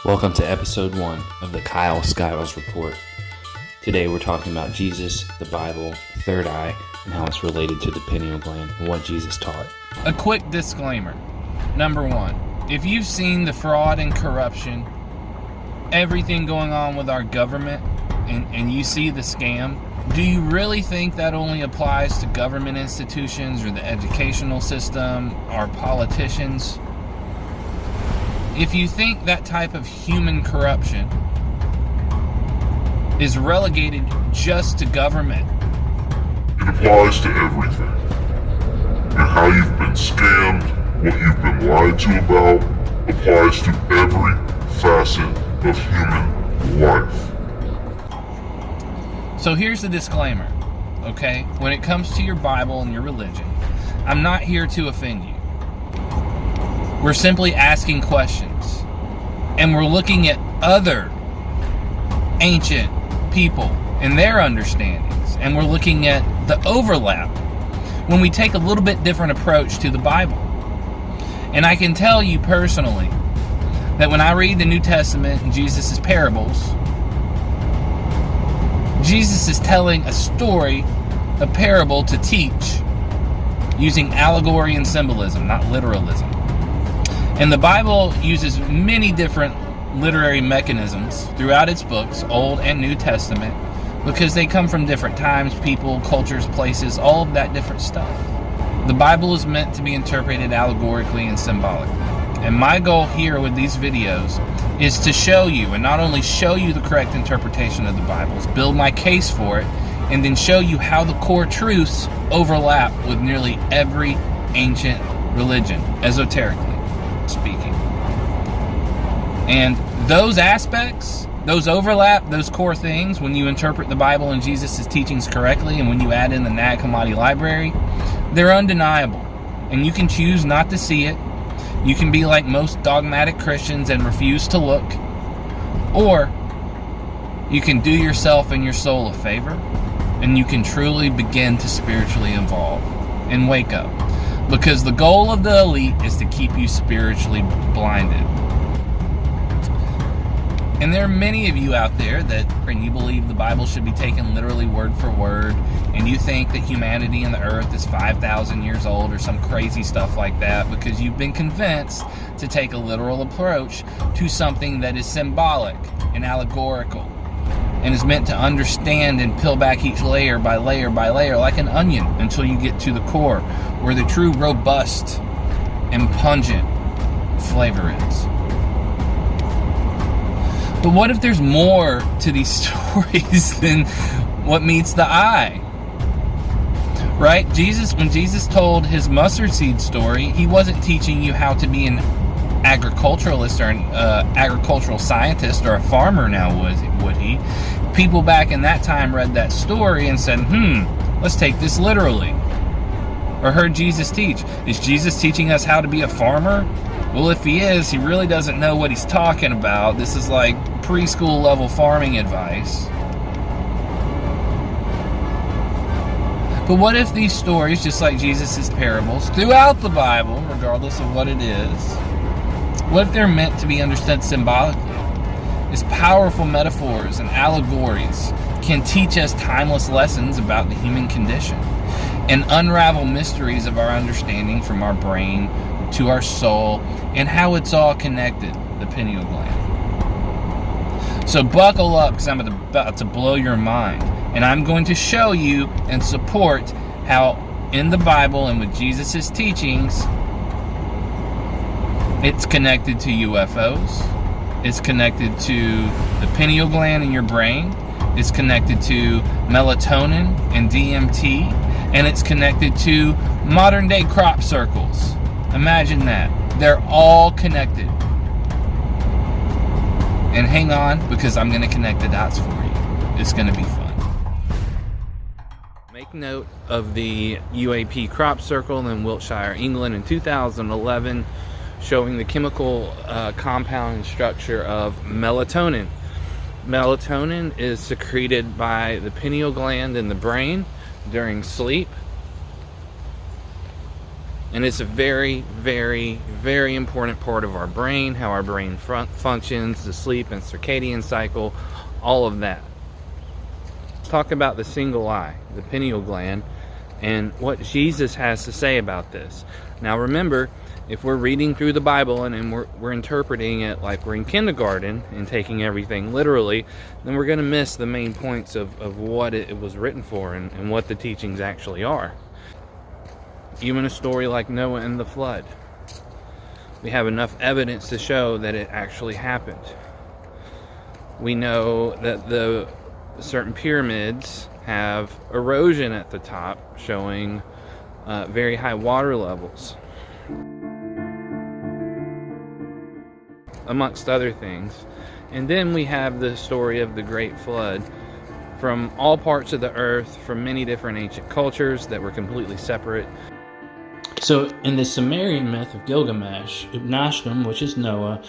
Welcome to episode 1 of the Kyle Skiles Report. Today we're talking about Jesus, the Bible, the third eye, and how it's related to the pineal gland and what Jesus taught. A quick disclaimer. Number 1, if you've seen the fraud and corruption, everything going on with our government, and you see the scam, do you really think that only applies to government institutions or the educational system or politicians? If you think that type of human corruption is relegated just to government, it applies to everything. And how you've been scammed, what you've been lied to about, applies to every facet of human life. So here's the disclaimer, okay? When it comes to your Bible and your religion, I'm not here to offend you. We're simply asking questions, and we're looking at other ancient people and their understandings, and we're looking at the overlap when we take a little bit different approach to the Bible. And I can tell you personally that when I read the New Testament and Jesus' parables, Jesus is telling a story, a parable to teach using allegory and symbolism, not literalism. And the Bible uses many different literary mechanisms throughout its books, Old and New Testament, because they come from different times, people, cultures, places, all of that different stuff. The Bible is meant to be interpreted allegorically and symbolically. And my goal here with these videos is to show you, and not only show you the correct interpretation of the Bible, build my case for it, and then show you how the core truths overlap with nearly every ancient religion, esoterically speaking. And those aspects, those overlap, those core things, when you interpret the Bible and Jesus' teachings correctly, and when you add in the Nag Hammadi library, they're undeniable. And you can choose not to see it. You can be like most dogmatic Christians and refuse to look. Or you can do yourself and your soul a favor, and you can truly begin to spiritually evolve and wake up. Because the goal of the elite is to keep you spiritually blinded. And there are many of you out there that, and you believe the Bible should be taken literally word for word, and you think that humanity and the earth is 5,000 years old or some crazy stuff like that because you've been convinced to take a literal approach to something that is symbolic and allegorical and is meant to understand and peel back each layer by layer by layer like an onion until you get to the core where the true robust and pungent flavor is. But what if there's more to these stories than what meets the eye? Right? When Jesus told his mustard seed story, he wasn't teaching you how to be an agriculturalist or an agricultural scientist or a farmer now, would he? People back in that time read that story and said, let's take this literally. Or heard Jesus teach. Is Jesus teaching us how to be a farmer? Well, if he is, he really doesn't know what he's talking about. This is like preschool level farming advice. But what if these stories, just like Jesus' parables, throughout the Bible, regardless of what it is, what if they're meant to be understood symbolically? As powerful metaphors and allegories can teach us timeless lessons about the human condition and unravel mysteries of our understanding from our brain to our soul and how it's all connected, the pineal gland. So buckle up, because I'm about to blow your mind. And I'm going to show you and support how in the Bible and with Jesus' teachings, it's connected to UFOs. It's connected to the pineal gland in your brain. It's connected to melatonin and DMT. And it's connected to modern day crop circles. Imagine that. They're all connected. And hang on, because I'm going to connect the dots for you. It's going to be fun. Make note of the UAP crop circle in Wiltshire, England in 2011, showing the chemical compound and structure of melatonin. Melatonin is secreted by the pineal gland in the brain during sleep. And it's a very, very, very important part of our brain, how our brain functions, the sleep and circadian cycle, all of that. Let's talk about the single eye, the pineal gland, and what Jesus has to say about this. Now remember, if we're reading through the Bible and we're interpreting it like we're in kindergarten and taking everything literally, then we're going to miss the main points of what it was written for and what the teachings actually are. Even a story like Noah and the flood, we have enough evidence to show that it actually happened. We know that the certain pyramids have erosion at the top, showing very high water levels, amongst other things. And then we have the story of the Great Flood from all parts of the earth, from many different ancient cultures that were completely separate. So in the Sumerian myth of Gilgamesh, Upanishadam, which is Noah,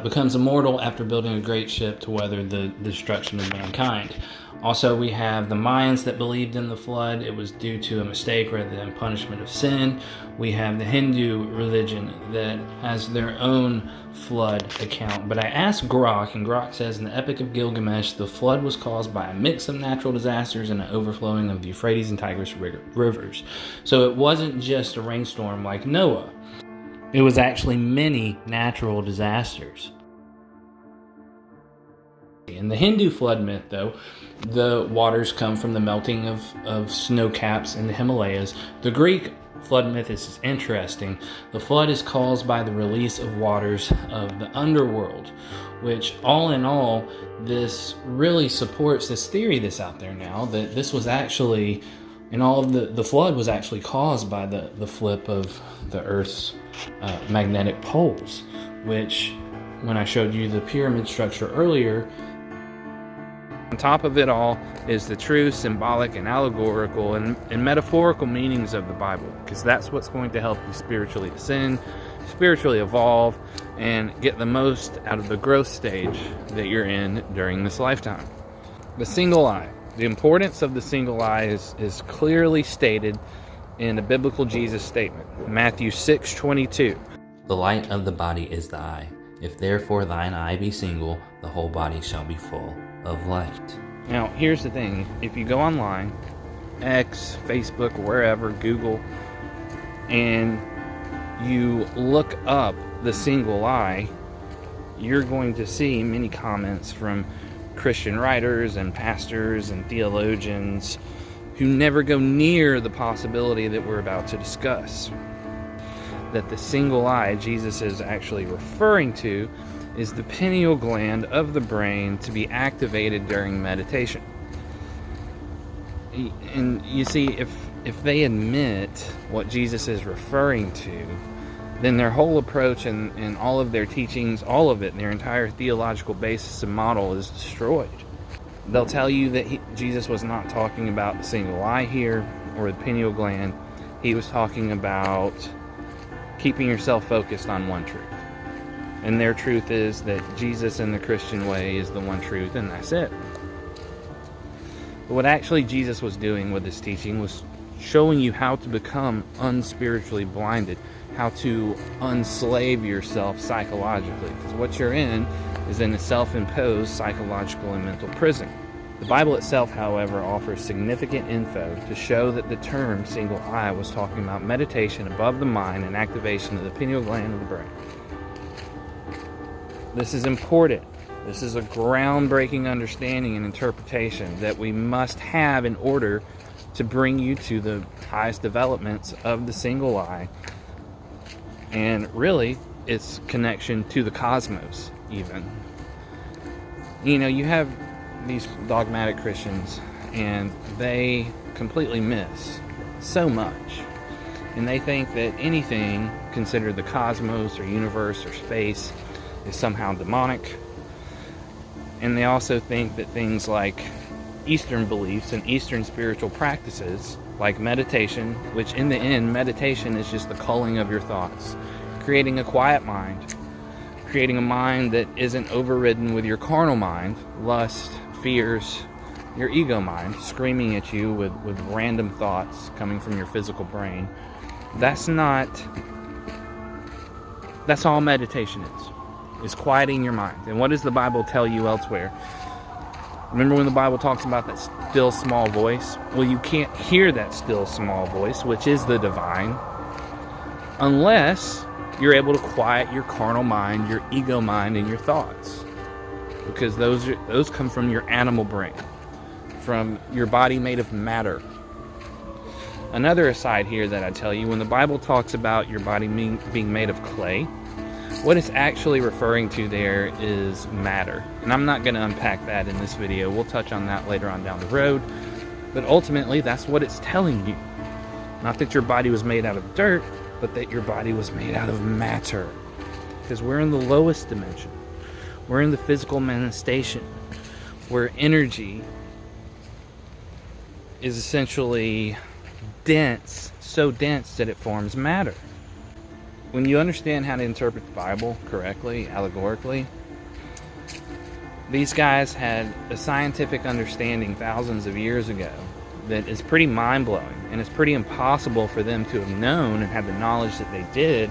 becomes immortal after building a great ship to weather the destruction of mankind. Also, we have the Mayans that believed in the flood. It was due to a mistake rather than punishment of sin. We have the Hindu religion that has their own flood account. But I asked Grok, and Grok says in the Epic of Gilgamesh, the flood was caused by a mix of natural disasters and an overflowing of the Euphrates and Tigris rivers. So it wasn't just a rainstorm like Noah. It was actually many natural disasters. In the Hindu flood myth, though, the waters come from the melting of snow caps in the Himalayas. The Greek flood myth is interesting. The flood is caused by the release of waters of the underworld, which all in all, this really supports this theory that's out there now, that this was actually, and all of the flood was actually caused by the flip of the Earth's magnetic poles, which, when I showed you the pyramid structure earlier, on top of it all is the true symbolic and allegorical and metaphorical meanings of the Bible, because that's what's going to help you spiritually ascend, spiritually evolve, and get the most out of the growth stage that you're in during this lifetime. The single eye. The importance of the single eye is clearly stated in the biblical Jesus statement, Matthew 6:22. The light of the body is the eye. If therefore thine eye be single, the whole body shall be full of light. Now, here's the thing. If you go online, X, Facebook, wherever, Google, and you look up the single eye, you're going to see many comments from Christian writers and pastors and theologians who never go near the possibility that we're about to discuss. That the single eye Jesus is actually referring to is the pineal gland of the brain to be activated during meditation. And you see, if they admit what Jesus is referring to, then their whole approach and all of their teachings, all of it, their entire theological basis and model is destroyed. They'll tell you that Jesus was not talking about the single eye here or the pineal gland. He was talking about keeping yourself focused on one truth. And their truth is that Jesus in the Christian way is the one truth, and that's it. But what actually Jesus was doing with his teaching was showing you how to become unspiritually blinded, how to unslave yourself psychologically. Because what you're in is in a self-imposed psychological and mental prison. The Bible itself, however, offers significant info to show that the term single eye was talking about meditation above the mind and activation of the pineal gland of the brain. This is important. This is a groundbreaking understanding and interpretation that we must have in order to bring you to the highest developments of the single eye, and really its connection to the cosmos even. You know, you have these dogmatic Christians and they completely miss so much, and they think that anything considered the cosmos or universe or space is somehow demonic. And they also think that things like Eastern beliefs and Eastern spiritual practices like meditation, which in the end, meditation is just the culling of your thoughts, creating a quiet mind, creating a mind that isn't overridden with your carnal mind, lust, fears, your ego mind, screaming at you with random thoughts coming from your physical brain. That's all meditation is quieting your mind. And what does the Bible tell you elsewhere? Remember when the Bible talks about that still small voice? Well, you can't hear that still small voice, which is the divine, unless you're able to quiet your carnal mind, your ego mind, and your thoughts. Because those come from your animal brain, from your body made of matter. Another aside here that I tell you, when the Bible talks about your body being made of clay, what it's actually referring to there is matter. And I'm not going to unpack that in this video. We'll touch on that later on down the road. But ultimately, that's what it's telling you. Not that your body was made out of dirt, but that your body was made out of matter. Because we're in the lowest dimension. We're in the physical manifestation, where energy is essentially dense, so dense that it forms matter. When you understand how to interpret the Bible correctly, allegorically, these guys had a scientific understanding thousands of years ago that is pretty mind-blowing, and it's pretty impossible for them to have known and had the knowledge that they did.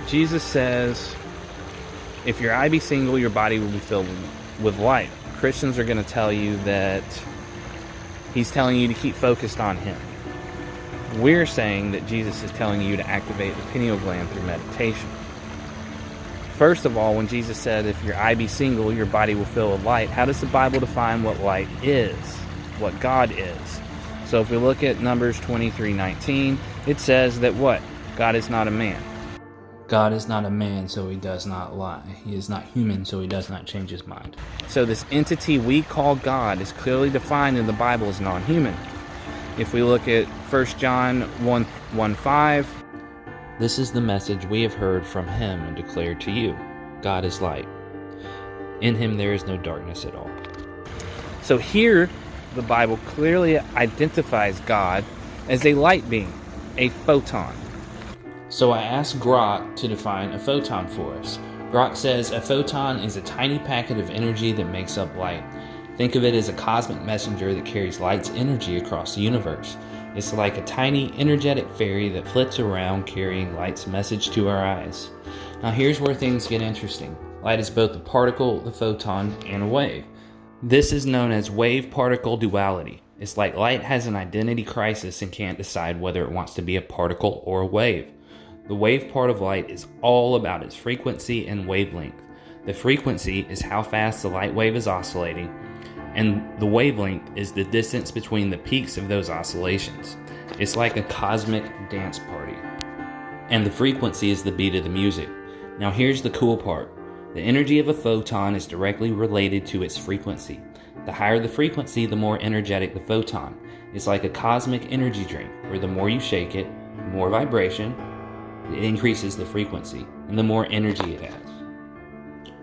Jesus says, if your eye be single, your body will be filled with light. Christians are going to tell you that he's telling you to keep focused on him. We're saying that Jesus is telling you to activate the pineal gland through meditation. First of all, when Jesus said, if your eye be single, your body will fill with light, how does the Bible define what light is? What God is? So if we look at Numbers 23:19, it says that what? God is not a man. God is not a man, so he does not lie. He is not human, so he does not change his mind. So this entity we call God is clearly defined in the Bible as non-human. If we look at 1 John 1:5, this is the message we have heard from him and declared to you. God is light. In him there is no darkness at all. So here, the Bible clearly identifies God as a light being, a photon. So I asked Grok to define a photon for us. Grok says a photon is a tiny packet of energy that makes up light. Think of it as a cosmic messenger that carries light's energy across the universe. It's like a tiny energetic fairy that flits around carrying light's message to our eyes. Now here's where things get interesting. Light is both a particle, the photon, and a wave. This is known as wave-particle duality. It's like light has an identity crisis and can't decide whether it wants to be a particle or a wave. The wave part of light is all about its frequency and wavelength. The frequency is how fast the light wave is oscillating, and the wavelength is the distance between the peaks of those oscillations. It's like a cosmic dance party. And the frequency is the beat of the music. Now here's the cool part. The energy of a photon is directly related to its frequency. The higher the frequency, the more energetic the photon. It's like a cosmic energy drink, where the more you shake it, the more vibration, it increases the frequency, and the more energy it has.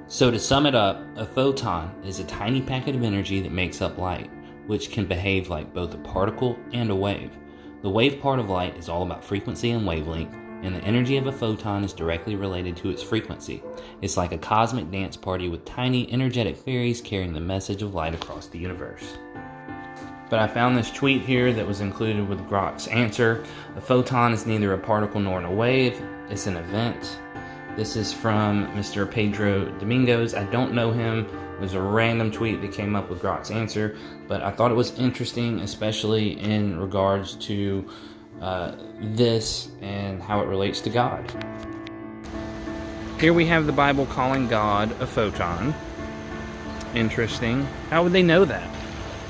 So to sum it up, a photon is a tiny packet of energy that makes up light, which can behave like both a particle and a wave. The wave part of light is all about frequency and wavelength, and the energy of a photon is directly related to its frequency. It's like a cosmic dance party with tiny energetic fairies carrying the message of light across the universe. But I found this tweet here that was included with Grok's answer. A photon is neither a particle nor a wave, it's an event. This is from Mr. Pedro Domingos. I don't know him. It was a random tweet that came up with Grok's answer, but I thought it was interesting, especially in regards to this and how it relates to God. Here we have the Bible calling God a photon. Interesting. How would they know that?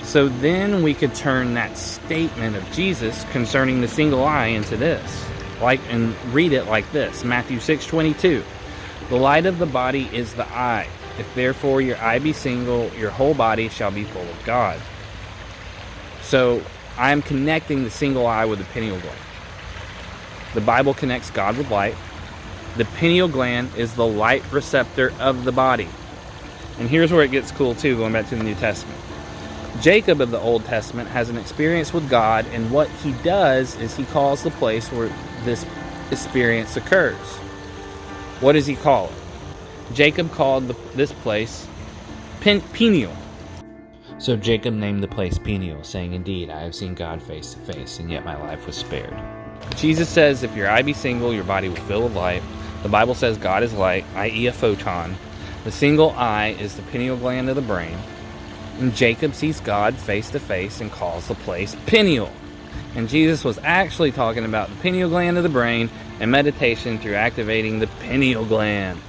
So then we could turn that statement of Jesus concerning the single eye into this. And read it like this. Matthew 6:22. The light of the body is the eye. If therefore your eye be single, your whole body shall be full of God. So I am connecting the single eye with the pineal gland. The Bible connects God with light. The pineal gland is the light receptor of the body. And here's where it gets cool too, going back to the New Testament. Jacob of the Old Testament has an experience with God, and what he does is he calls the place where this experience occurs. What does he call it? Jacob called this place Peniel. So Jacob named the place Peniel, saying, "Indeed, I have seen God face to face, and yet my life was spared." Jesus says if your eye be single, your body will fill with light. The Bible says God is light, i.e. a photon. The single eye is the pineal gland of the brain. And Jacob sees God face to face and calls the place pineal. And Jesus was actually talking about the pineal gland of the brain and meditation through activating the pineal gland.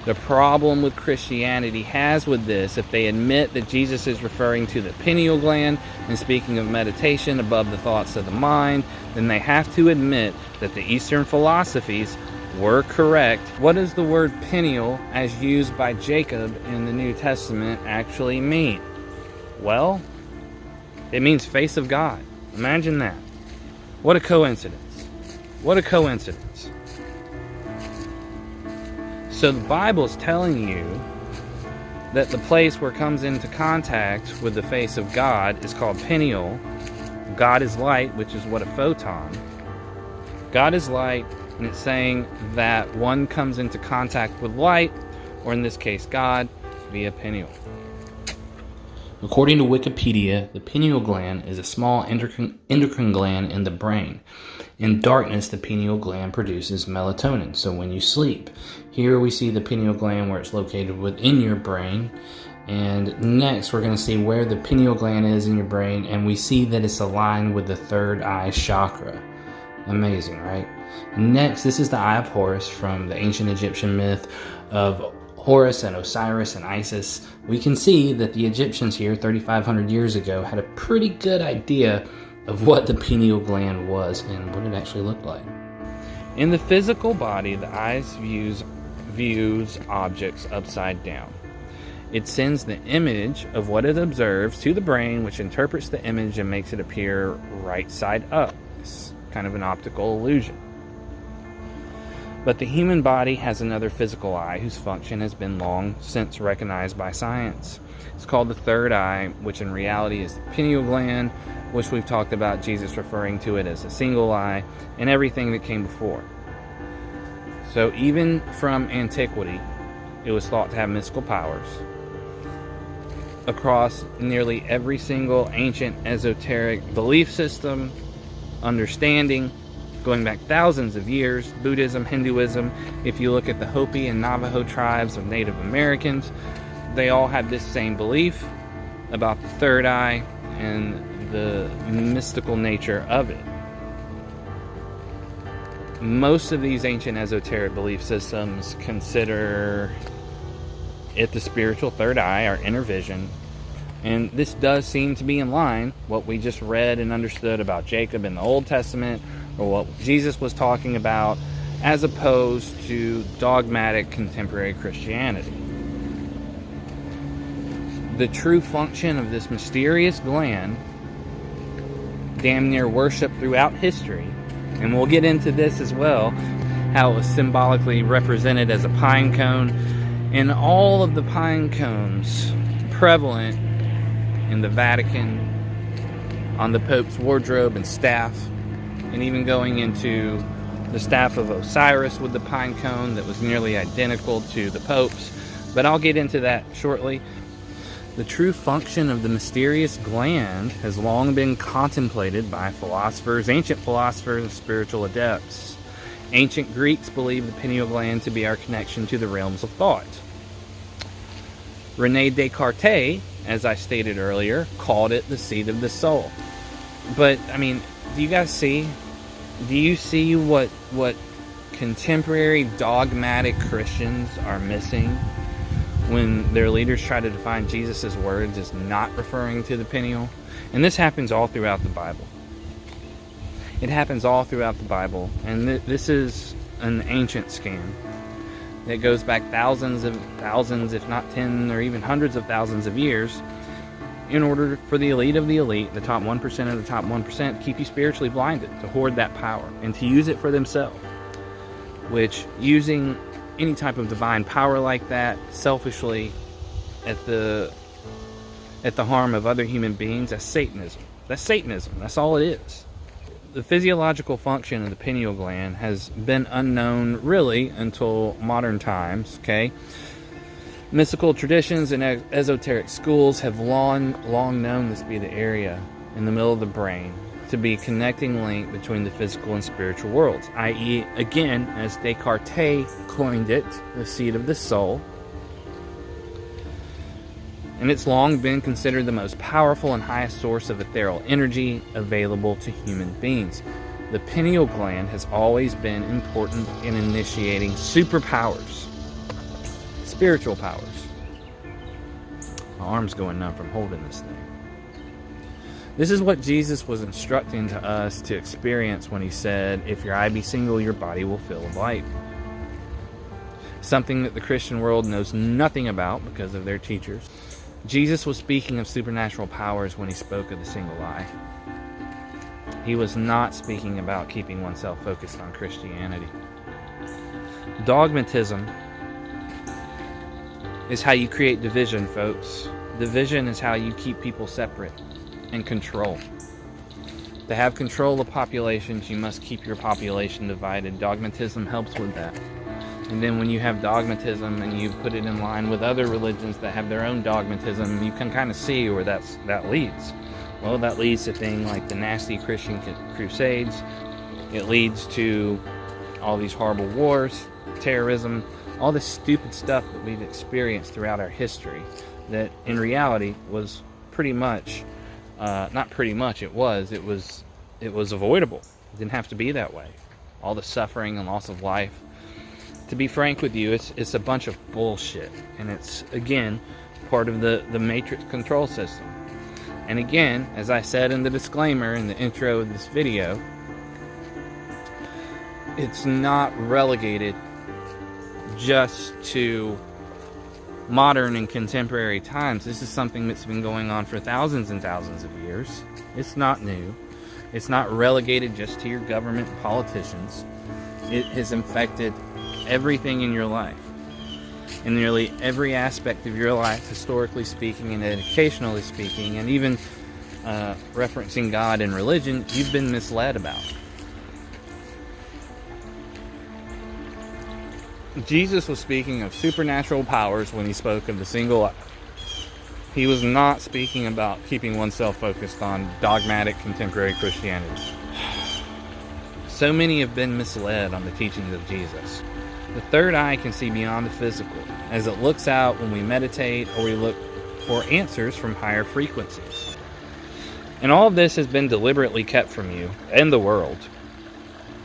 The problem with Christianity has with this, if they admit that Jesus is referring to the pineal gland and speaking of meditation above the thoughts of the mind, then they have to admit that the Eastern philosophies were correct. What does the word pineal, as used by Jacob in the New Testament, actually mean? Well, it means face of God. Imagine that. What a coincidence. What a coincidence. So the Bible is telling you that the place where it comes into contact with the face of God is called pineal. God is light, which is what a photon. God is light, and it's saying that one comes into contact with light, or in this case God, via pineal. According to Wikipedia, the pineal gland is a small endocrine gland in the brain. In darkness, the pineal gland produces melatonin, so when you sleep. Here we see the pineal gland where it's located within your brain. And next, we're going to see where the pineal gland is in your brain, and we see that it's aligned with the third eye chakra. Amazing, right? Next, this is the Eye of Horus from the ancient Egyptian myth of Horus and Osiris and Isis. We can see that the Egyptians here 3,500 years ago had a pretty good idea of what the pineal gland was and what it actually looked like. In the physical body, the eye views objects upside down. It sends the image of what it observes to the brain, which interprets the image and makes it appear right side up. It's kind of an optical illusion. But the human body has another physical eye whose function has been long since recognized by science. It's called the third eye, which in reality is the pineal gland, which we've talked about Jesus referring to it as a single eye, and everything that came before. So even from antiquity, it was thought to have mystical powers. Across nearly every single ancient esoteric belief system, understanding, going back thousands of years, Buddhism, Hinduism, if you look at the Hopi and Navajo tribes of Native Americans, they all had this same belief about the third eye and the mystical nature of it. Most of these ancient esoteric belief systems consider it the spiritual third eye, our inner vision, and this does seem to be in line what we just read and understood about Jacob in the Old Testament, or what Jesus was talking about, as opposed to dogmatic contemporary Christianity. The true function of this mysterious gland, damn near worshipped throughout history, and we'll get into this as well, how it was symbolically represented as a pine cone, and all of the pine cones prevalent in the Vatican, on the Pope's wardrobe and staff, and even going into the staff of Osiris with the pine cone that was nearly identical to the Pope's. But I'll get into that shortly. The true function of the mysterious gland has long been contemplated by philosophers, ancient philosophers, and spiritual adepts. Ancient Greeks believed the pineal gland to be our connection to the realms of thought. René Descartes, as I stated earlier, called it the seat of the soul. But, I mean, do you guys see? Do you see what contemporary dogmatic Christians are missing when their leaders try to define Jesus' words as not referring to the pineal? And this happens all throughout the Bible. It happens all throughout the Bible, and this is an ancient scam that goes back thousands, if not 10 or even hundreds of thousands of years, in order for the elite of the elite, the top 1% of the top 1%, to keep you spiritually blinded, to hoard that power, and to use it for themselves. Which, using any type of divine power like that, selfishly, at the harm of other human beings, that's Satanism. That's Satanism. That's all it is. The physiological function of the pineal gland has been unknown, really, until modern times, okay? Mystical traditions and esoteric schools have long known this to be the area in the middle of the brain to be a connecting link between the physical and spiritual worlds, i.e., again, as Descartes coined it, the seat of the soul. And it's long been considered the most powerful and highest source of ethereal energy available to human beings. The pineal gland has always been important in initiating superpowers, spiritual powers. My arm's going numb from holding this thing. This is what Jesus was instructing to us to experience when he said, if your eye be single, your body will fill with light. Something that the Christian world knows nothing about because of their teachers. Jesus was speaking of supernatural powers when he spoke of the single eye. He was not speaking about keeping oneself focused on Christianity. Dogmatism is how you create division, folks. Division is how you keep people separate and control. To have control of populations, you must keep your population divided. Dogmatism helps with that. And then when you have dogmatism and you put it in line with other religions that have their own dogmatism, you can kind of see where that leads. Well, that leads to things like the nasty Christian crusades. It leads to all these horrible wars, terrorism, all this stupid stuff that we've experienced throughout our history that in reality was pretty much, not pretty much, it was avoidable. It didn't have to be that way. All the suffering and loss of life. To be frank with you, it's a bunch of bullshit. And it's, again, part of the matrix control system. And again, as I said in the disclaimer in the intro of this video, it's not relegated just to modern and contemporary times. This is something that's been going on for thousands and thousands of years. It's not new. It's not relegated just to your government and politicians. It has infected everything in your life. In nearly every aspect of your life, historically speaking and educationally speaking, and even referencing God and religion, you've been misled about. Jesus was speaking of supernatural powers when he spoke of the single eye. He was not speaking about keeping oneself focused on dogmatic contemporary Christianity. So many have been misled on the teachings of Jesus. The third eye can see beyond the physical, as it looks out when we meditate or we look for answers from higher frequencies. And all of this has been deliberately kept from you and the world.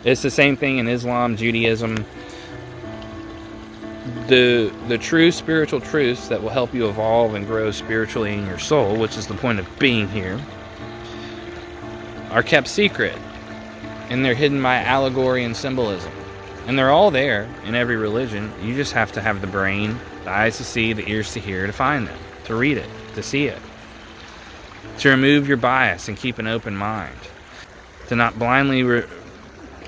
It's the same thing in Islam, Judaism. The true spiritual truths that will help you evolve and grow spiritually in your soul, which is the point of being here, are kept secret. And they're hidden by allegory and symbolism. And they're all there in every religion. You just have to have the brain, the eyes to see, the ears to hear, to find them, to read it, to see it. To remove your bias and keep an open mind. To not blindly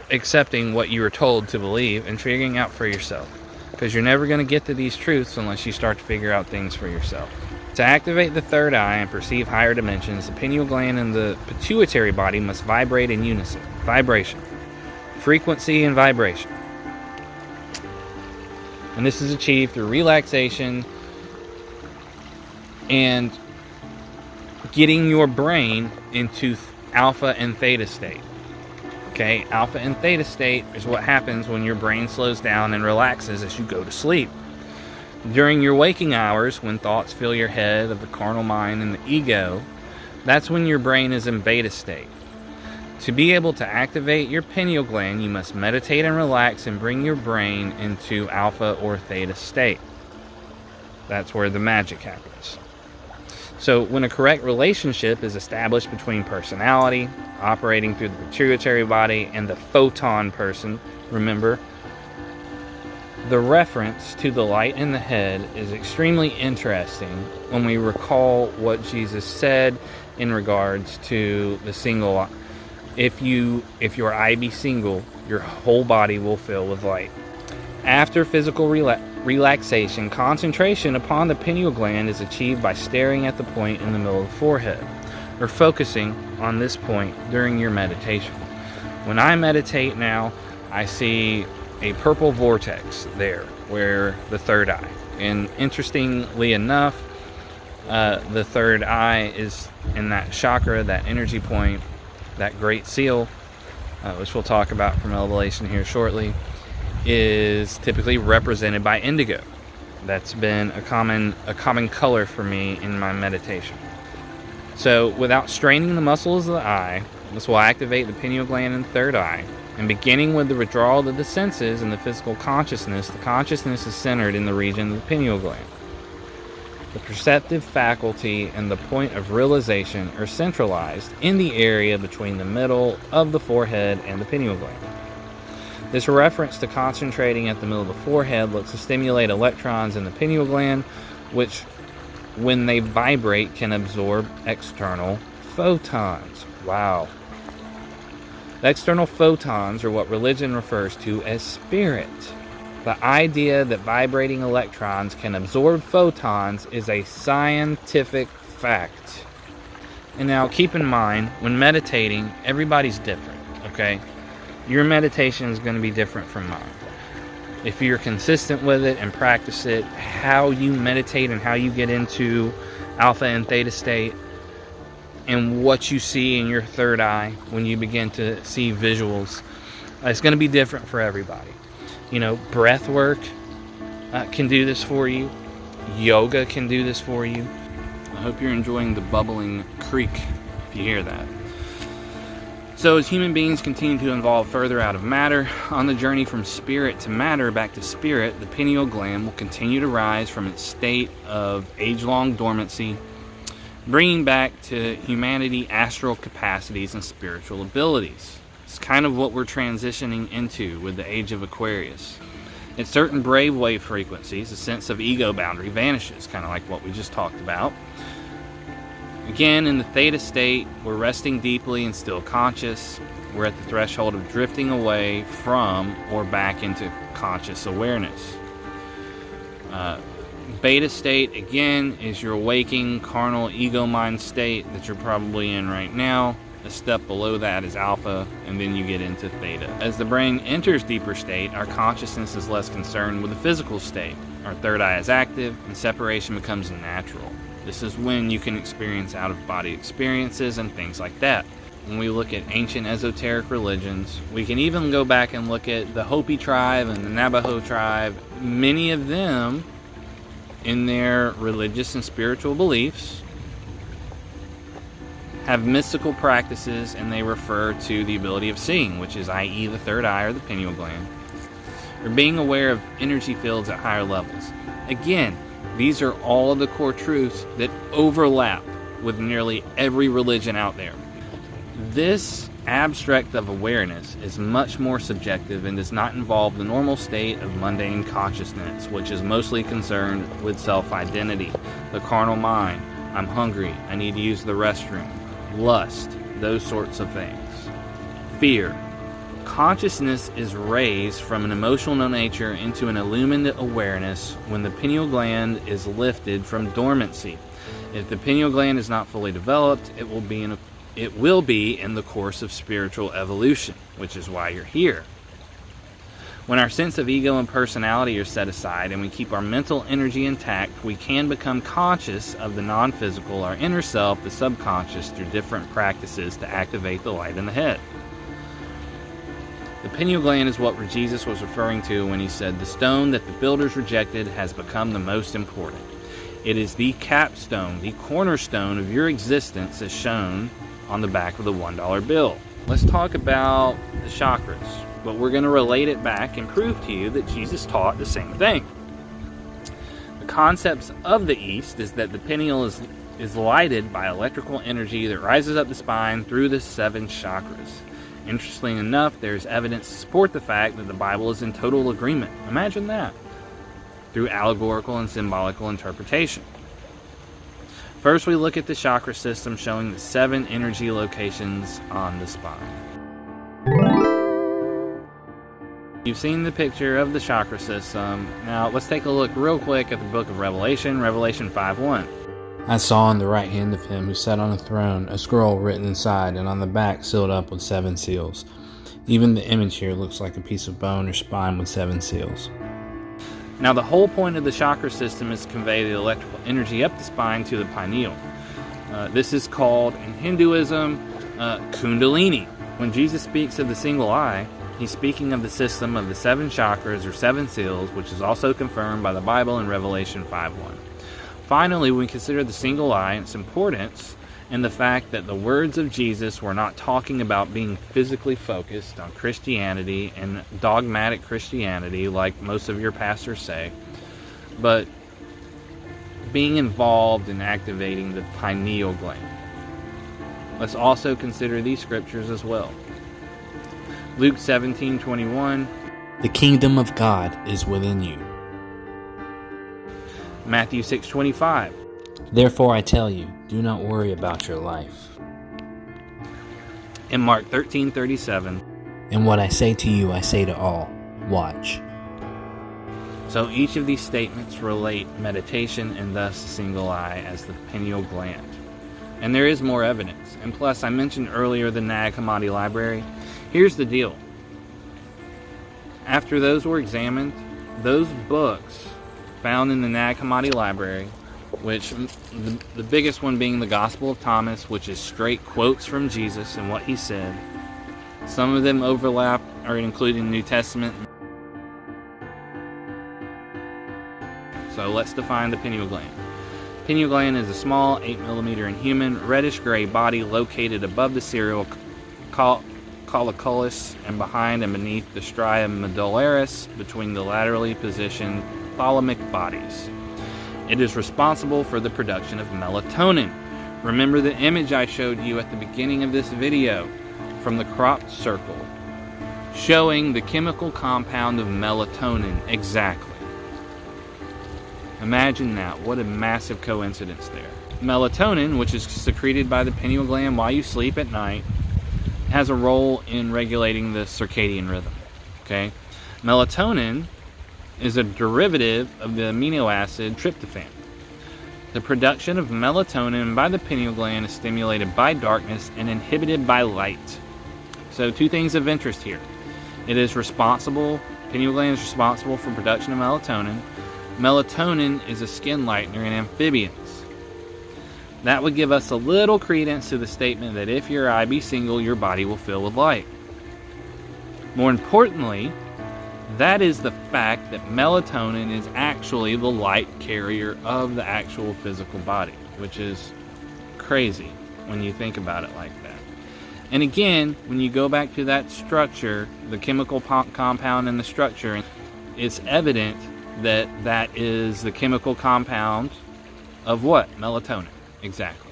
accepting what you were told to believe and figuring out for yourself. Because you're never going to get to these truths unless you start to figure out things for yourself. To activate the third eye and perceive higher dimensions, the pineal gland and the pituitary body must vibrate in unison. Vibration. Frequency and vibration. And this is achieved through relaxation and getting your brain into alpha and theta state. Okay, alpha and theta state is what happens when your brain slows down and relaxes as you go to sleep. During your waking hours, when thoughts fill your head of the carnal mind and the ego, that's when your brain is in beta state. To be able to activate your pineal gland, you must meditate and relax and bring your brain into alpha or theta state. That's where the magic happens. So when a correct relationship is established between personality, operating through the pituitary body, and the photon person, remember, the reference to the light in the head is extremely interesting when we recall what Jesus said in regards to the single eye. If your eye be single, your whole body will fill with light. After physical relaxation, concentration upon the pineal gland is achieved by staring at the point in the middle of the forehead, or focusing on this point during your meditation. When I meditate now, I see a purple vortex there, where the third eye. And interestingly enough, the third eye is in that chakra, that energy point, that great seal, which we'll talk about from Revelation here shortly, is typically represented by indigo. That's been a common color for me in my meditation. So without straining the muscles of the eye, this will activate the pineal gland and third eye. And beginning with the withdrawal of the senses and the physical consciousness, the consciousness is centered in the region of the pineal gland. The perceptive faculty and the point of realization are centralized in the area between the middle of the forehead and the pineal gland. This reference to concentrating at the middle of the forehead looks to stimulate electrons in the pineal gland, which, when they vibrate, can absorb external photons. Wow. The external photons are what religion refers to as spirit. The idea that vibrating electrons can absorb photons is a scientific fact. And now keep in mind, when meditating, everybody's different, okay? Your meditation is going to be different from mine. If you're consistent with it and practice it, how you meditate and how you get into alpha and theta state, and what you see in your third eye when you begin to see visuals, it's going to be different for everybody. You know, breath work can do this for you. Yoga can do this for you. I hope you're enjoying the bubbling creek, if you hear that. So as human beings continue to evolve further out of matter, on the journey from spirit to matter back to spirit, the pineal gland will continue to rise from its state of age-long dormancy, bringing back to humanity astral capacities and spiritual abilities. It's kind of what we're transitioning into with the age of Aquarius. At certain brave wave frequencies, a sense of ego boundary vanishes, kind of like what we just talked about. Again, in the theta state, we're resting deeply and still conscious. We're at the threshold of drifting away from or back into conscious awareness. Beta state, again, is your waking, carnal, ego mind state that you're probably in right now. A step below that is alpha, and then you get into theta. As the brain enters deeper state, our consciousness is less concerned with the physical state. Our third eye is active, and separation becomes natural. This is when you can experience out-of-body experiences and things like that. When we look at ancient esoteric religions, we can even go back and look at the Hopi tribe and the Navajo tribe. Many of them, in their religious and spiritual beliefs, have mystical practices, and they refer to the ability of seeing, which is i.e. the third eye or the pineal gland, or being aware of energy fields at higher levels. Again, these are all of the core truths that overlap with nearly every religion out there. This abstract of awareness is much more subjective and does not involve the normal state of mundane consciousness, which is mostly concerned with self-identity, the carnal mind, I'm hungry, I need to use the restroom, lust, those sorts of things. Fear. Consciousness is raised from an emotional nature into an illumined awareness when the pineal gland is lifted from dormancy. If the pineal gland is not fully developed, it will be in the course of spiritual evolution, which is why you're here. When our sense of ego and personality are set aside and we keep our mental energy intact, we can become conscious of the non-physical, our inner self, the subconscious, through different practices to activate the light in the head. The pineal gland is what Jesus was referring to when he said, "The stone that the builders rejected has become the most important." It is the capstone, the cornerstone of your existence, as shown on the back of the $1 bill. Let's talk about the chakras, but we're going to relate it back and prove to you that Jesus taught the same thing. The concepts of the East is that the pineal is lighted by electrical energy that rises up the spine through the 7 chakras. Interestingly enough, there's evidence to support the fact that the Bible is in total agreement. Imagine that. Through allegorical and symbolical interpretation. First, we look at the chakra system showing the 7 energy locations on the spine. You've seen the picture of the chakra system. Now, let's take a look real quick at the book of Revelation, Revelation 5:1. I saw on the right hand of him who sat on a throne a scroll written inside, and on the back sealed up with 7 seals. Even the image here looks like a piece of bone or spine with 7 seals. Now, the whole point of the chakra system is to convey the electrical energy up the spine to the pineal. This is called, in Hinduism, Kundalini. When Jesus speaks of the single eye, he's speaking of the system of the 7 chakras or 7 seals, which is also confirmed by the Bible in Revelation 5:1. Finally, we consider the single eye and its importance in the fact that the words of Jesus were not talking about being physically focused on Christianity and dogmatic Christianity like most of your pastors say, but being involved in activating the pineal gland. Let's also consider these scriptures as well. Luke 17:21. The kingdom of God is within you. Matthew 6:25. Therefore I tell you, do not worry about your life. In Mark 13:37. And what I say to you, I say to all, watch. So each of these statements relate meditation and thus the single eye as the pineal gland. And there is more evidence. And plus, I mentioned earlier the Nag Hammadi library. Here's the deal. After those were examined, those books found in the Nag Hammadi library, which the biggest one being the Gospel of Thomas, which is straight quotes from Jesus and what he said. Some of them overlap or included in the New Testament. So let's define the pineal gland. Pineal gland is a small, 8mm in human, reddish-gray body located above the cerebral colliculus and behind and beneath the stria medullaris between the laterally positioned thalamic bodies. It is responsible for the production of melatonin. Remember the image I showed you at the beginning of this video from the cropped circle, showing the chemical compound of melatonin exactly. Imagine that. What a massive coincidence there. Melatonin, which is secreted by the pineal gland while you sleep at night, has a role in regulating the circadian rhythm. Okay? Melatonin is a derivative of the amino acid tryptophan. The production of melatonin by the pineal gland is stimulated by darkness and inhibited by light. So 2 things of interest here. Pineal gland is responsible for production of melatonin. Melatonin is a skin lightener in amphibians. That would give us a little credence to the statement that if your eye be single, your body will fill with light. More importantly, that is the fact that melatonin is actually the light carrier of the actual physical body, which is crazy when you think about it like that. And again, when you go back to that structure, the chemical compound in the structure, it's evident that that is the chemical compound of what? Melatonin. Exactly.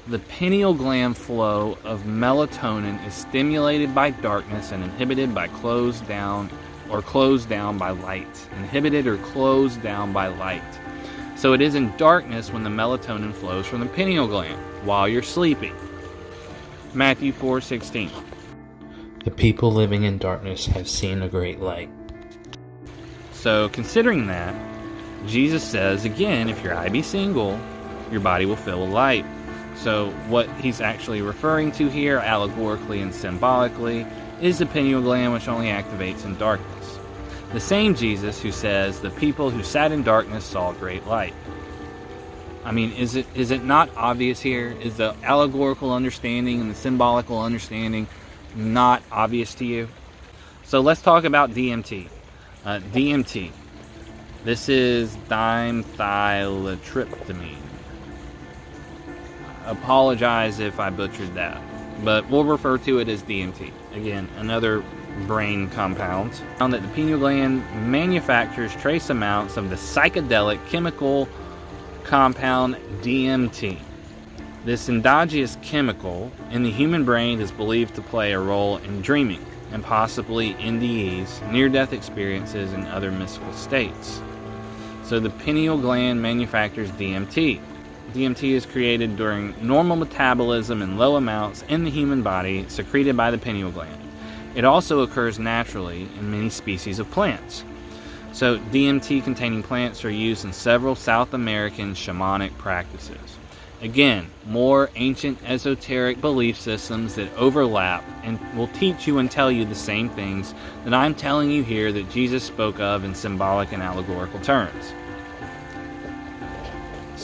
The pineal gland flow of melatonin is stimulated by darkness and inhibited by closed down by light. Inhibited or closed down by light. So it is in darkness when the melatonin flows from the pineal gland while you're sleeping. Matthew 4:16. The people living in darkness have seen a great light. So considering that, Jesus says, again, if your eye be single, your body will fill with light. So what he's actually referring to here, allegorically and symbolically, is the pineal gland, which only activates in darkness. The same Jesus who says, the people who sat in darkness saw great light. I mean, is it not obvious here? Is the allegorical understanding and the symbolical understanding not obvious to you? So let's talk about DMT. DMT. This is dimethyltryptamine. Apologize if I butchered that, but we'll refer to it as DMT. Again, another brain compound. Found that the pineal gland manufactures trace amounts of the psychedelic chemical compound DMT. This endogenous chemical in the human brain is believed to play a role in dreaming and possibly NDEs, near-death experiences, and other mystical states. So the pineal gland manufactures DMT. DMT is created during normal metabolism in low amounts in the human body, secreted by the pineal gland. It also occurs naturally in many species of plants. So DMT-containing plants are used in several South American shamanic practices. Again, more ancient esoteric belief systems that overlap and will teach you and tell you the same things that I'm telling you here that Jesus spoke of in symbolic and allegorical terms.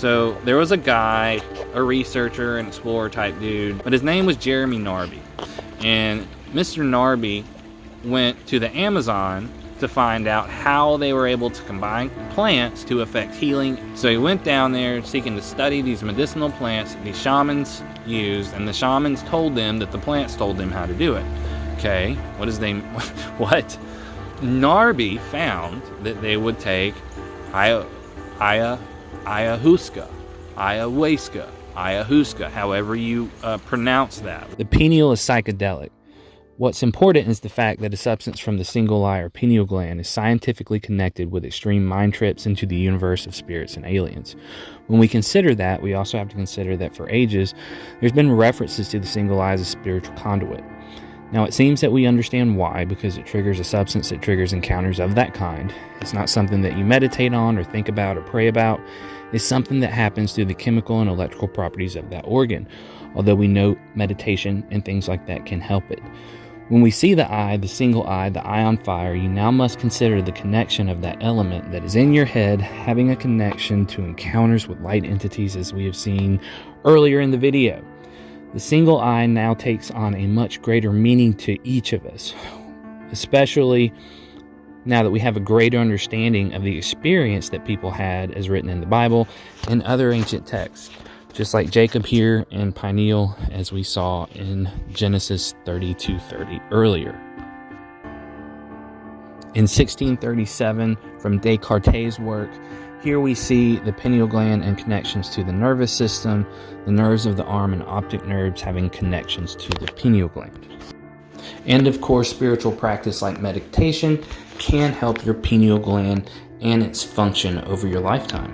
So there was a guy, a researcher, an explorer type dude, but his name was Jeremy Narby. And Mr. Narby went to the Amazon to find out how they were able to combine plants to affect healing. So he went down there seeking to study these medicinal plants that these shamans used, and the shamans told them that the plants told them how to do it. Okay, what? Narby found that they would take ayahuasca, however you pronounce that. The pineal is psychedelic. What's important is the fact that a substance from the single eye or pineal gland is scientifically connected with extreme mind trips into the universe of spirits and aliens. When we consider that, we also have to consider that for ages, there's been references to the single eye as a spiritual conduit. Now, it seems that we understand why, because it triggers a substance that triggers encounters of that kind. It's not something that you meditate on or think about or pray about. It's something that happens through the chemical and electrical properties of that organ, although we know meditation and things like that can help it. When we see the eye, the single eye, the eye on fire, you now must consider the connection of that element that is in your head having a connection to encounters with light entities, as we have seen earlier in the video. The single eye now takes on a much greater meaning to each of us, especially now that we have a greater understanding of the experience that people had as written in the Bible and other ancient texts, just like Jacob here and pineal, as we saw in Genesis 32:30 earlier. In 1637, from Descartes' work, here we see the pineal gland and connections to the nervous system, the nerves of the arm and optic nerves having connections to the pineal gland. And of course, spiritual practice like meditation can help your pineal gland and its function over your lifetime.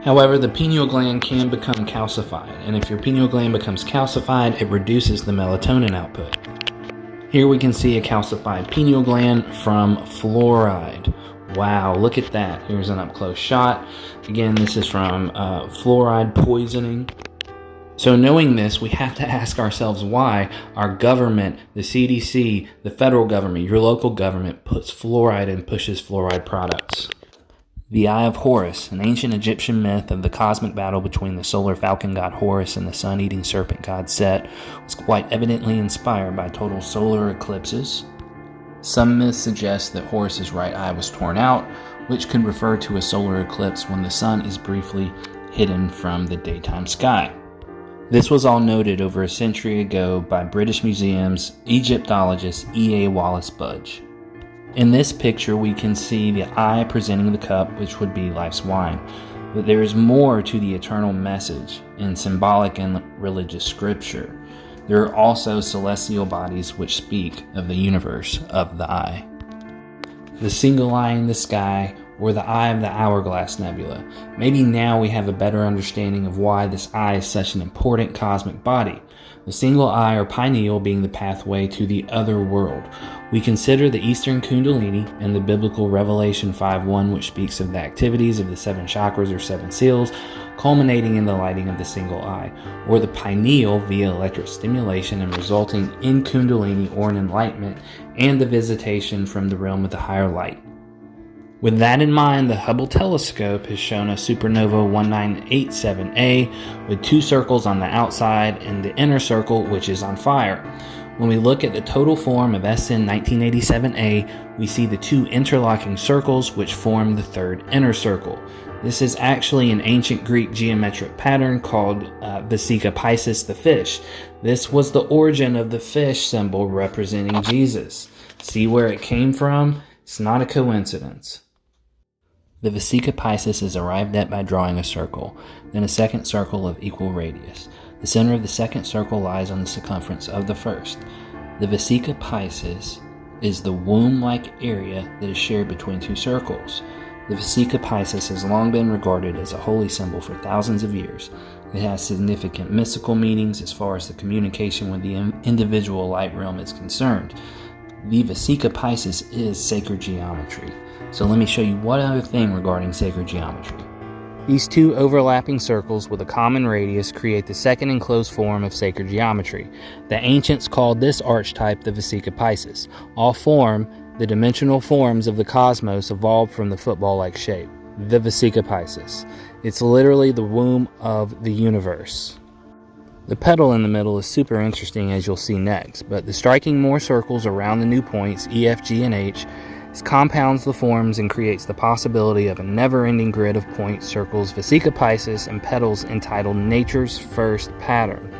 However, the pineal gland can become calcified, and if your pineal gland becomes calcified, it reduces the melatonin output. Here we can see a calcified pineal gland from fluoride. Wow, look at that. Here's an up-close shot. Again, this is from fluoride poisoning. So knowing this, we have to ask ourselves why our government, the CDC, the federal government, your local government, puts fluoride and pushes fluoride products. The Eye of Horus, an ancient Egyptian myth of the cosmic battle between the solar falcon god Horus and the sun-eating serpent god Set, was quite evidently inspired by total solar eclipses. Some myths suggest that Horus's right eye was torn out, which could refer to a solar eclipse when the sun is briefly hidden from the daytime sky. This was all noted over a century ago by British Museum's Egyptologist E.A. Wallace Budge. In this picture, we can see the eye presenting the cup, which would be life's wine. But there is more to the eternal message in symbolic and religious scripture. There are also celestial bodies which speak of the universe of the eye. The single eye in the sky, or the eye of the hourglass nebula. Maybe now we have a better understanding of why this eye is such an important cosmic body. The single eye or pineal being the pathway to the other world. We consider the Eastern Kundalini and the biblical Revelation 5:1, which speaks of the activities of the 7 chakras or 7 seals, culminating in the lighting of the single eye, or the pineal via electric stimulation and resulting in Kundalini or an enlightenment and the visitation from the realm of the higher light. With that in mind, the Hubble telescope has shown a supernova 1987A with 2 circles on the outside and the inner circle which is on fire. When we look at the total form of SN 1987A, we see the 2 interlocking circles which form the 3rd inner circle. This is actually an ancient Greek geometric pattern called Vesica Piscis, the fish. This was the origin of the fish symbol representing Jesus. See where it came from? It's not a coincidence. The Vesica Piscis is arrived at by drawing a circle, then a second circle of equal radius. The center of the second circle lies on the circumference of the first. The Vesica Piscis is the womb-like area that is shared between 2 circles. The Vesica Piscis has long been regarded as a holy symbol for thousands of years. It has significant mystical meanings as far as the communication with the individual light realm is concerned. The Vesica Piscis is sacred geometry. So let me show you one other thing regarding sacred geometry. These 2 overlapping circles with a common radius create the second enclosed form of sacred geometry. The ancients called this archetype the Vesica Piscis. All form, the dimensional forms of the cosmos evolved from the football-like shape. the Vesica Piscis. It's literally the womb of the universe. The petal in the middle is super interesting, as you'll see next, but the striking more circles around the new points, E, F, G, and H, compounds the forms and creates the possibility of a never-ending grid of points, circles, Vesica Piscis, and petals entitled Nature's First Pattern.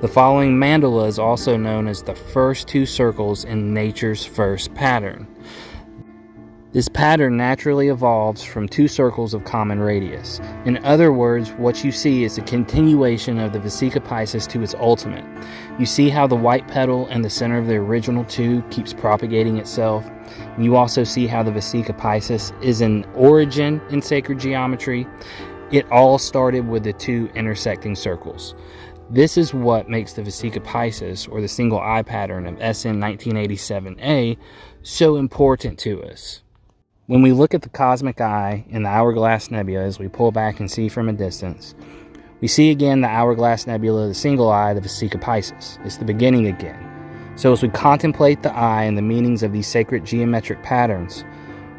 The following mandala is also known as the first two circles in Nature's First Pattern. This pattern naturally evolves from two circles of common radius. In other words, what you see is a continuation of the Vesica Piscis to its ultimate. You see how the white petal in the center of the original two keeps propagating itself. And you also see how the Vesica Piscis is an origin in sacred geometry. It all started with the two intersecting circles. This is what makes the Vesica Piscis, or the single eye pattern of SN 1987A, so important to us. When we look at the cosmic eye in the Hourglass Nebula, as we pull back and see from a distance, we see again the Hourglass Nebula, the single eye, the Vesica Piscis. It's the beginning again. So as we contemplate the eye and the meanings of these sacred geometric patterns,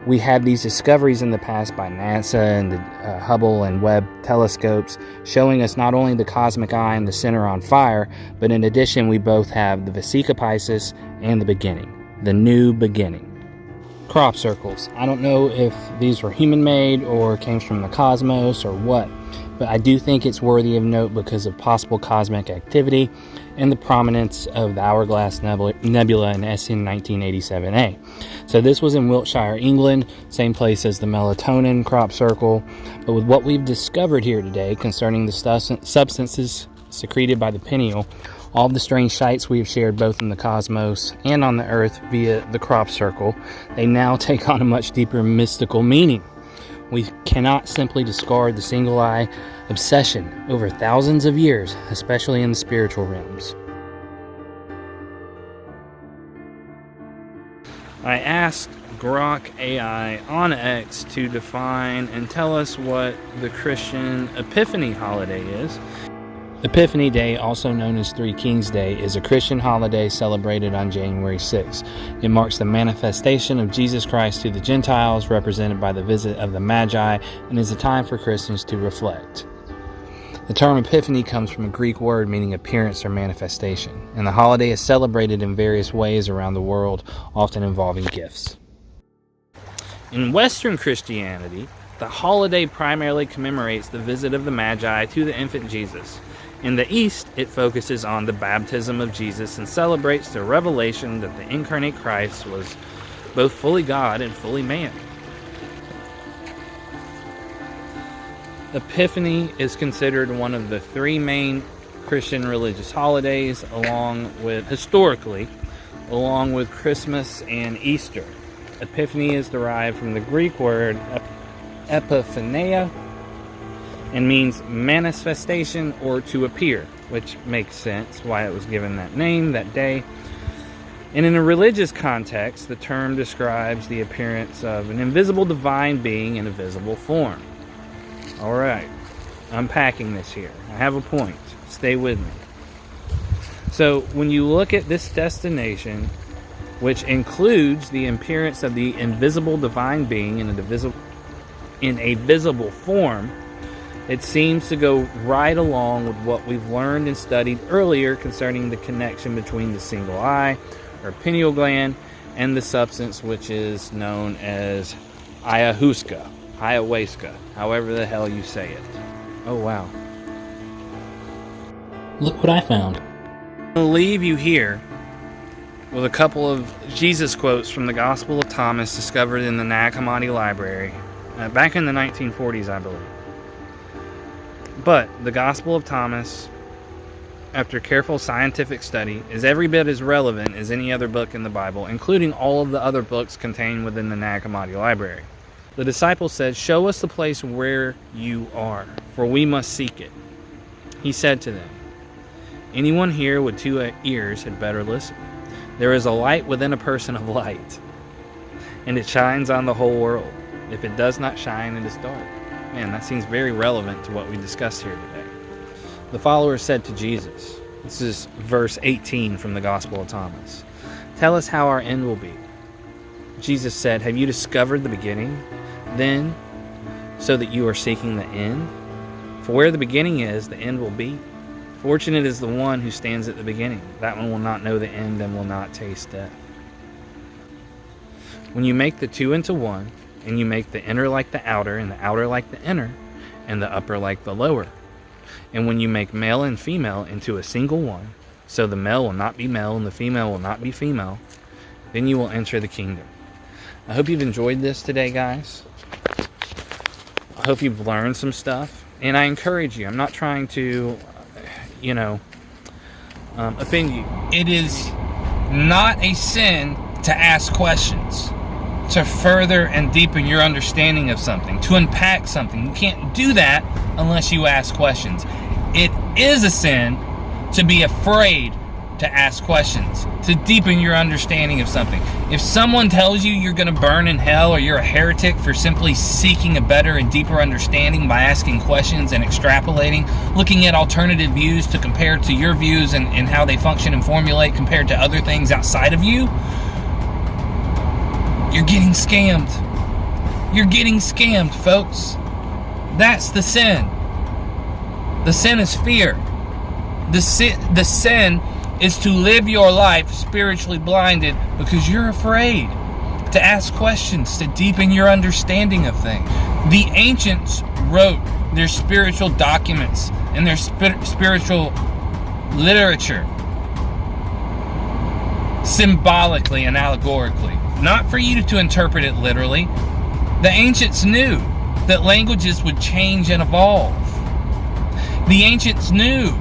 we have these discoveries in the past by NASA and the Hubble and Webb telescopes showing us not only the cosmic eye and the center on fire, but in addition we both have the Vesica Piscis and the beginning, the new beginning. Crop circles. I don't know if these were human-made or came from the cosmos or what, but I do think it's worthy of note because of possible cosmic activity and the prominence of the Hourglass Nebula in SN 1987A. So this was in Wiltshire, England, same place as the melatonin crop circle. But with what we've discovered here today concerning the substances secreted by the pineal, all of the strange sights we have shared both in the cosmos and on the earth via the crop circle, they now take on a much deeper mystical meaning. We cannot simply discard the single eye obsession over thousands of years, especially in the spiritual realms. I asked Grok AI on X to define and tell us what the Christian Epiphany holiday is. Epiphany Day, also known as Three Kings Day, is a Christian holiday celebrated on January 6th. It marks the manifestation of Jesus Christ to the Gentiles, represented by the visit of the Magi, and is a time for Christians to reflect. The term Epiphany comes from a Greek word meaning appearance or manifestation, and the holiday is celebrated in various ways around the world, often involving gifts. In Western Christianity, the holiday primarily commemorates the visit of the Magi to the infant Jesus. In the East, it focuses on the baptism of Jesus and celebrates the revelation that the incarnate Christ was both fully God and fully man. Epiphany is considered one of the three main Christian religious holidays, historically, along with Christmas and Easter. Epiphany is derived from the Greek word epiphania, and means manifestation or to appear, which makes sense why it was given that name that day. And in a religious context, the term describes the appearance of an invisible divine being in a visible form. Alright, unpacking this here. I have a point. Stay with me. So when you look at this destination, which includes the appearance of the invisible divine being in a visible form, it seems to go right along with what we've learned and studied earlier concerning the connection between the single eye, or pineal gland, and the substance which is known as ayahuasca, however the hell you say it. Oh wow. Look what I found. I'm going to leave you here with a couple of Jesus quotes from the Gospel of Thomas discovered in the Nag Hammadi Library back in the 1940s, I believe. But the Gospel of Thomas, after careful scientific study, is every bit as relevant as any other book in the Bible, including all of the other books contained within the Nag Hammadi Library. The disciples said, "Show us the place where you are, for we must seek it." He said to them, "Anyone here with 2 ears had better listen. There is a light within a person of light, and it shines on the whole world. If it does not shine, it is dark." Man, that seems very relevant to what we discussed here today. The followers said to Jesus, this is verse 18 from the Gospel of Thomas, "Tell us how our end will be." Jesus said, "Have you discovered the beginning? Then so that you are seeking the end? For where the beginning is, the end will be. Fortunate is the one who stands at the beginning. That one will not know the end and will not taste death. When you make the two into one, and you make the inner like the outer, and the outer like the inner, and the upper like the lower, and when you make male and female into a single one, so the male will not be male and the female will not be female, then you will enter the kingdom. I hope you've enjoyed this today, guys. I hope you've learned some stuff. And I encourage you, I'm not trying to, offend you. It is not a sin to ask questions, to further and deepen your understanding of something, to unpack something. You can't do that unless you ask questions. It is a sin to be afraid to ask questions, to deepen your understanding of something. If someone tells you you're going to burn in hell, or you're a heretic for simply seeking a better and deeper understanding by asking questions and extrapolating, looking at alternative views to compare to your views and how they function and formulate compared to other things outside of you, you're getting scammed. You're getting scammed, folks. That's the sin. The sin is fear. The sin is to live your life spiritually blinded because you're afraid to ask questions, to deepen your understanding of things. The ancients wrote their spiritual documents and their spiritual literature symbolically and allegorically, not for you to interpret it literally. The ancients knew that languages would change and evolve. The ancients knew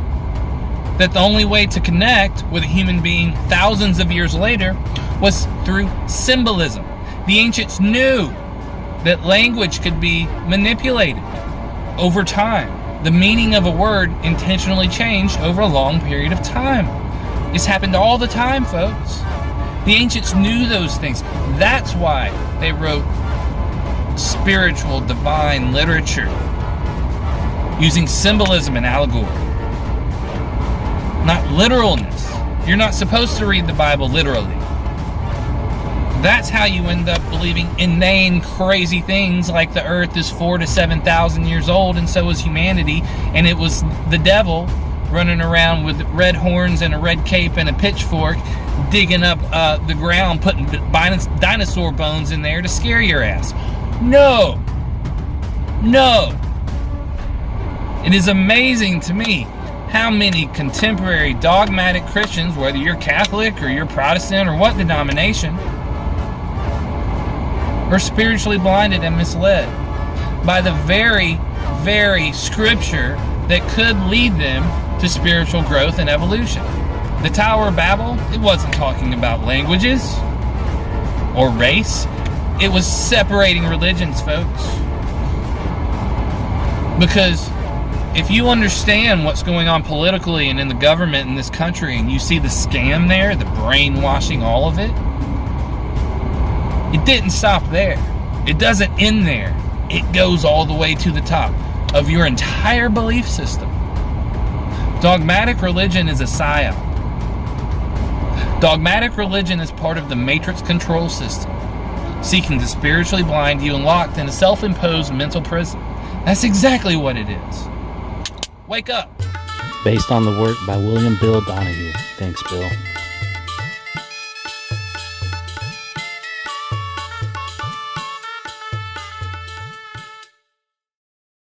that the only way to connect with a human being thousands of years later was through symbolism. The ancients knew that language could be manipulated over time. The meaning of a word intentionally changed over a long period of time. It's happened all the time, folks. The ancients knew those things. That's why they wrote spiritual, divine literature using symbolism and allegory. Not literalness. You're not supposed to read the Bible literally. That's how you end up believing inane, crazy things like the earth is 4,000 to 7,000 years old, and so is humanity, and it was the devil running around with red horns and a red cape and a pitchfork, digging up the ground, putting dinosaur bones in there to scare your ass. No. It is amazing to me how many contemporary dogmatic Christians, whether you're Catholic or you're Protestant or what denomination, are spiritually blinded and misled by the very, very scripture that could lead them to spiritual growth and evolution. The Tower of Babel, it wasn't talking about languages or race. It was separating religions, folks. Because if you understand what's going on politically and in the government in this country, and you see the scam there, the brainwashing, all of it, it didn't stop there. It doesn't end there. It goes all the way to the top of your entire belief system. Dogmatic religion is a psyop. Dogmatic religion is part of the matrix control system, seeking to spiritually blind you and locked in a self-imposed mental prison. That's exactly what it is. Wake up. Based on the work by William Bill Donahue. Thanks, Bill.